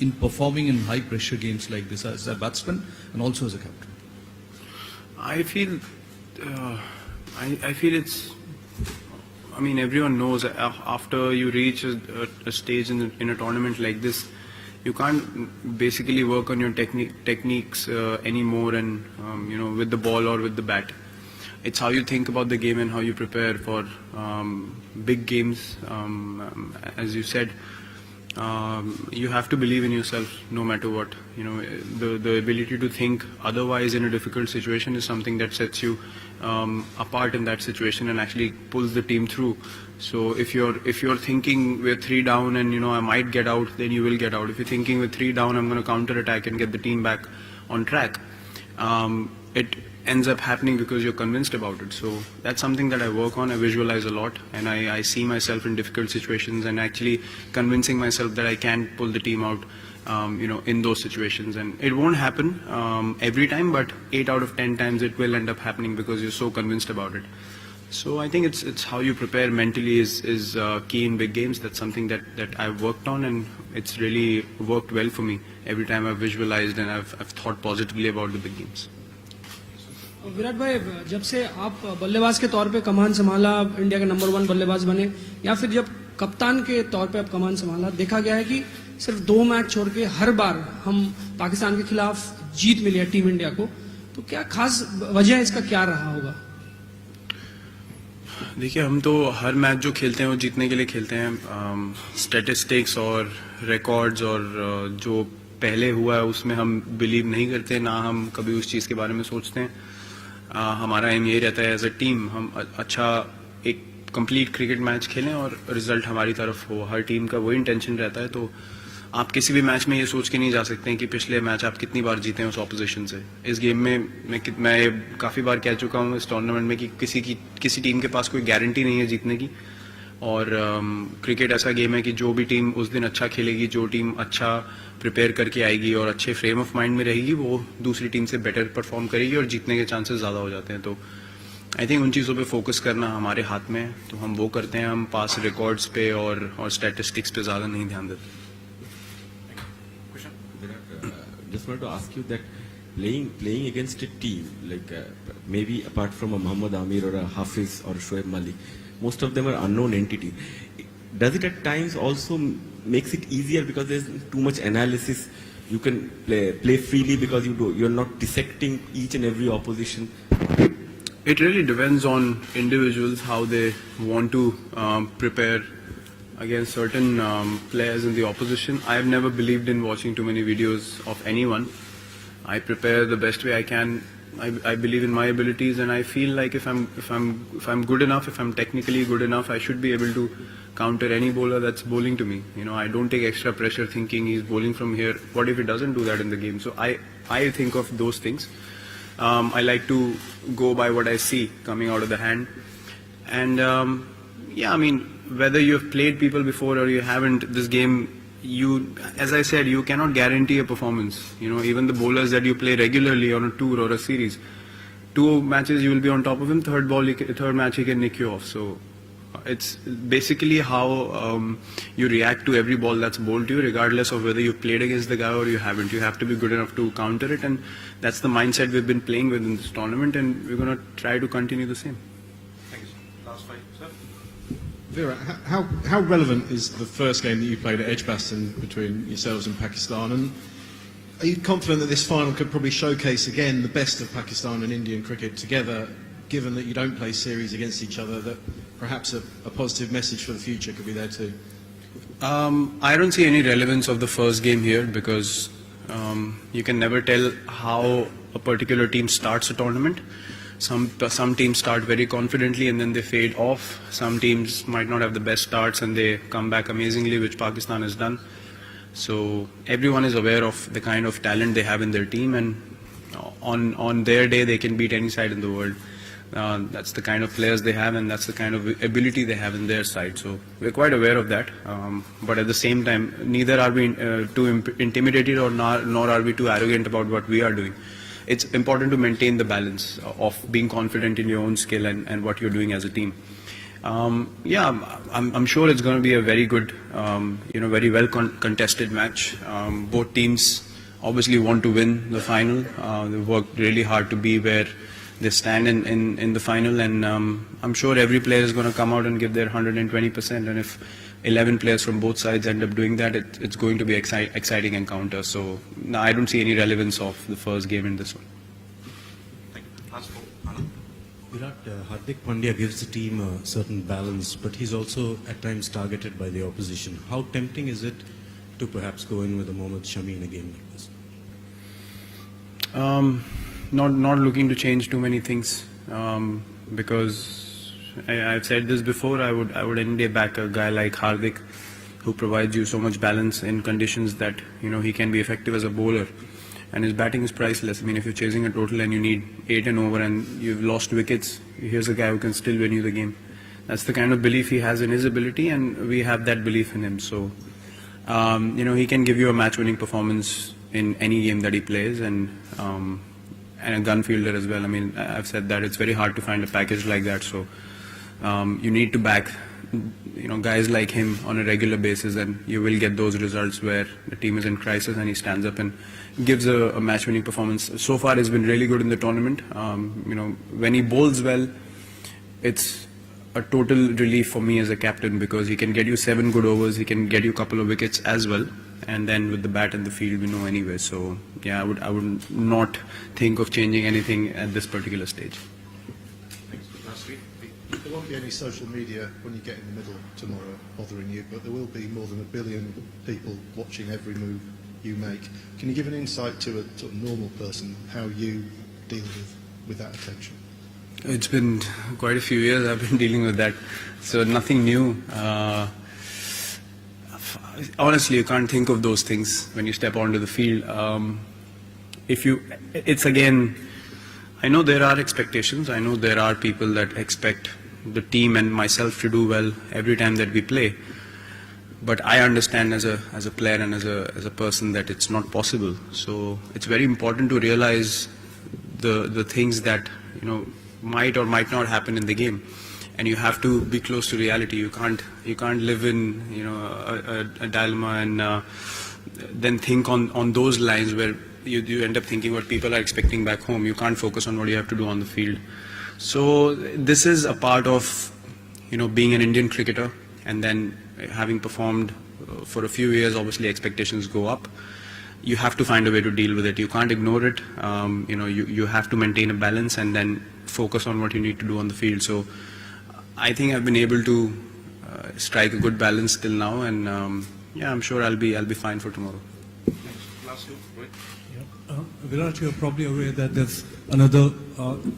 in performing in high pressure games like this as a batsman and also as a captain? I feel, I feel it's. I mean, everyone knows after you reach a stage in a tournament like this, you can't basically work on your techniques anymore, and with the ball or with the bat. It's how you think about the game and how you prepare for big games. As you said, you have to believe in yourself no matter what. The ability to think otherwise in a difficult situation is something that sets you apart in that situation and actually pulls the team through. So if you're thinking we're 3 down and I might get out, then you will get out. If you're thinking we're 3 down, I'm going to counter attack and get the team back on track, it ends up happening because you're convinced about it. So that's something that I work on. I visualize a lot, and I see myself in difficult situations and actually convincing myself that I can pull the team out in those situations. And it won't happen every time, but 8 out of 10 times it will end up happening because you're so convinced about it. So I think it's how you prepare mentally is key in big games. That's something that I've worked on, and it's really worked well for me every time I've visualized and I've thought positively about the big games. Virat भाई, जब से आप बल्लेबाज के तौर पे कमान संभाला, India के नंबर 1 बल्लेबाज बने, या फिर जब कप्तान के तौर पे आप कमान संभाला, देखा गया है कि सिर्फ 2 मैच छोड़ के हर बार हम पाकिस्तान के खिलाफ जीत मिली है टीम इंडिया को. तो क्या खास वजह इसका क्या रहा होगा? देखिए, हम तो हर मैच जो खेलते हैं वो जीतने के लिए खेलते हैं. स्टैटिस्टिक्स और रिकॉर्ड्स और जो पहले हुआ है उसमें हम बिलीव नहीं करते, ना हम कभी उस चीज़ के बारे में सोचते हैं. हमारा एम यही रहता है एज अ टीम हम अच्छा एक कंप्लीट क्रिकेट मैच खेलें और रिजल्ट हमारी तरफ हो. हर टीम का वही इंटेंशन रहता है. तो आप किसी भी मैच में ये सोच के नहीं जा सकते हैं कि पिछले मैच आप कितनी बार जीते हैं उस ऑपोजिशन से. इस गेम में मैं काफ़ी बार कह चुका हूँ इस टूर्नामेंट में कि किसी टीम के पास कोई गारंटी नहीं है जीतने की. और क्रिकेट ऐसा गेम है कि जो भी टीम उस दिन अच्छा खेलेगी, जो टीम अच्छा प्रिपेयर करके आएगी और अच्छे फ्रेम ऑफ माइंड में रहेगी, वो दूसरी टीम से बेटर परफॉर्म करेगी और जीतने के चांसेस ज़्यादा हो जाते हैं. तो आई थिंक उन चीज़ों पे फोकस करना हमारे हाथ में है, तो हम वो करते हैं. हम पास रिकॉर्ड्स पे और स्टैटिस्टिक्स पे ज़्यादा नहीं ध्यान देते. Just wanted to ask you that playing against a team like maybe apart from a Muhammad Amir or a Hafiz or Shoaib Malik, most of them are unknown entities. Does it at times also makes it easier because there's too much analysis? You can play freely because you're not dissecting each and every opposition. It really depends on individuals how they want to prepare against certain players in the opposition. I have never believed in watching too many videos of anyone. I prepare the best way I can. I believe in my abilities, and I feel like if I'm good enough, if I'm technically good enough, I should be able to counter any bowler that's bowling to me. I don't take extra pressure thinking he's bowling from here. What if he doesn't do that in the game? So I think of those things. I like to go by what I see coming out of the hand, and yeah, I mean, whether you've played people before or you haven't, this game, as I said, you cannot guarantee a performance. Even the bowlers that you play regularly on a tour or a series, 2 matches you will be on top of him, third match he can nick you off. So it's basically how you react to every ball that's bowled to you, regardless of whether you've played against the guy or you haven't. You have to be good enough to counter it, and that's the mindset we've been playing with in this tournament, and we're going to try to continue the same. Thank you, sir. Last fight, sir. Virat, how relevant is the first game that you played at Edgbaston between yourselves and Pakistan? And are you confident that this final could probably showcase again the best of Pakistan and Indian cricket together, given that you don't play series against each other, that perhaps a positive message for the future could be there too? I don't see any relevance of the first game here because you can never tell how a particular team starts a tournament. Some teams start very confidently and then they fade off. Some teams might not have the best starts and they come back amazingly, which Pakistan has done. So everyone is aware of the kind of talent they have in their team, and on their day they can beat any side in the world. That's the kind of players they have, and that's the kind of ability they have in their side. So we're quite aware of that. But at the same time, neither are we too intimidated nor are we too arrogant about what we are doing. It's important to maintain the balance of being confident in your own skill and what you're doing as a team. Yeah, I'm sure it's going to be a very good, very well contested match. Both teams obviously want to win the final. They've worked really hard to be where they stand in the final, and I'm sure every player is going to come out and give their 120%. And if 11 players from both sides end up doing that, it's going to be exciting encounter. So no, I don't see any relevance of the first game in this one. Thank you. Last four. Anand. Virat, Hardik Pandya gives the team a certain balance, but he's also at times targeted by the opposition. How tempting is it to perhaps go in with a Mohammad Shami in a game like this? Not looking to change too many things, because I've said this before. I would any day back a guy like Hardik, who provides you so much balance in conditions that he can be effective as a bowler, and his batting is priceless. I mean, if you're chasing a total and you need 8 and over and you've lost wickets, here's a guy who can still win you the game. That's the kind of belief he has in his ability, and we have that belief in him. So he can give you a match-winning performance in any game that he plays, and a gun fielder as well. I mean, I've said that it's very hard to find a package like that. So you need to back guys like him on a regular basis, and you will get those results where the team is in crisis and he stands up and gives a match-winning performance. So far, he's been really good in the tournament. When he bowls well, it's a total relief for me as a captain, because he can get you 7 good overs, he can get you a couple of wickets as well, and then with the bat in the field, we know anyway. So yeah, I would not think of changing anything at this particular stage. There won't be any social media when you get in the middle tomorrow bothering you, but there will be more than 1 billion people watching every move you make. Can you give an insight to a sort of normal person how you deal with that attention? It's been quite a few years I've been dealing with that, so nothing new. Honestly, you can't think of those things when you step onto the field. It's again, I know there are expectations. I know there are people that expect the team and myself to do well every time that we play. But I understand as a player and as a person that it's not possible. So it's very important to realize the things that might or might not happen in the game, and you have to be close to reality. You can't live in a dilemma and then think on those lines where you end up thinking what people are expecting back home. You can't focus on what you have to do on the field. So this is a part of being an Indian cricketer, and then having performed for a few years, obviously expectations go up. You have to find a way to deal with it. You can't ignore it. You have to maintain a balance and then focus on what you need to do on the field. So I think I've been able to strike a good balance till now, and I'm sure I'll be fine for tomorrow. Last two. Right. Virat, you're probably aware that there's another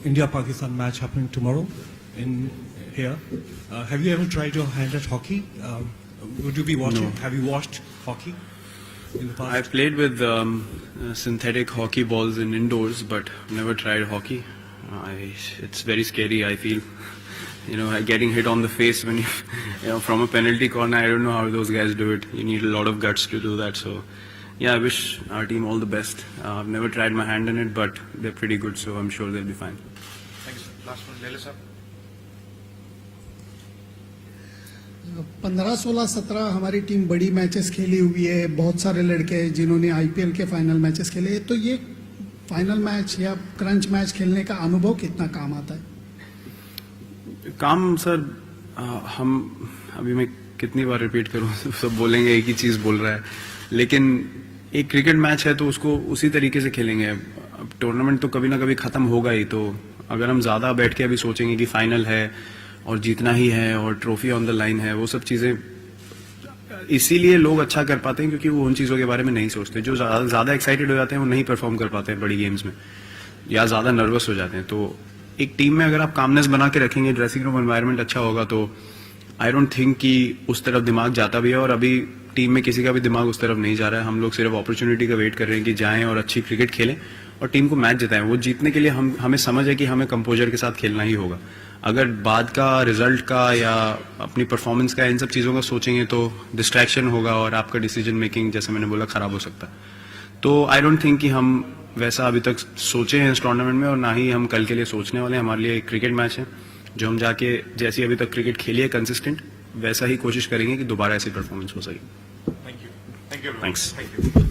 India-Pakistan match happening tomorrow in here. Have you ever tried your hand at hockey? Would you be watching? No. Have you watched hockey in the past? I've played with synthetic hockey balls in indoors, but never tried hockey. It's very scary, I feel. Getting hit on the face when from a penalty corner. I don't know how those guys do it. You need a lot of guts to do that. So yeah, I wish our team all the best. I've never tried my hand in it, but they're pretty good, so I'm sure they'll be fine. Thank you, sir. Last one. Lele sir. 15, 16, 17 हमारी team बड़ी matches खेली हुई है, बहुत सारे लड़के जिन्होंने IPL के फाइनल मैचेस खेले, तो ये फाइनल मैच या क्रंच मैच खेलने का अनुभव कितना काम आता है? काम सर, हम अभी मैं कितनी बार रिपीट करूं, सब बोलेंगे एक ही चीज बोल रहा है, लेकिन एक क्रिकेट मैच है तो उसको उसी तरीके से खेलेंगे. अब टूर्नामेंट तो कभी ना कभी खत्म होगा ही, तो अगर हम ज्यादा बैठ के अभी सोचेंगे कि फाइनल है और जीतना ही है और ट्रॉफी ऑन द लाइन है, वो सब चीजें इसीलिए लोग अच्छा कर पाते हैं क्योंकि वो उन चीजों के बारे में नहीं सोचते. जो ज्यादा एक्साइटेड हो जाते हैं वो नहीं परफॉर्म कर पाते हैं बड़ी गेम्स में, या ज्यादा नर्वस हो जाते हैं. तो एक टीम में अगर आप कामनेस बना के रखेंगे, ड्रेसिंग रूम एनवायरनमेंट अच्छा होगा, तो आई डोंट थिंक कि उस तरफ दिमाग जाता भी है. और अभी टीम में किसी का भी दिमाग उस तरफ नहीं जा रहा है. हम लोग सिर्फ अपॉर्चुनिटी का वेट कर रहे हैं कि जाएं और अच्छी क्रिकेट खेलें और टीम को मैच जिताएं. वो जीतने के लिए हमें समझ है कि हमें कंपोजर के साथ खेलना ही होगा. अगर बाद का रिजल्ट का या अपनी परफॉर्मेंस का इन सब चीज़ों का सोचेंगे तो डिस्ट्रैक्शन होगा और आपका डिसीजन मेकिंग, जैसे मैंने बोला, खराब हो सकता है. तो आई डोंट थिंक कि हम वैसा अभी तक सोचे हैं इस टूर्नामेंट में, और ना ही हम कल के लिए सोचने वाले हैं. हमारे लिए एक क्रिकेट मैच है जो हम जाके जैसी अभी तक क्रिकेट खेली है कंसिस्टेंट, वैसा ही कोशिश करेंगे कि दोबारा ऐसी परफॉर्मेंस हो सके. Thank you. Thank you, everyone. Thanks. Thank you.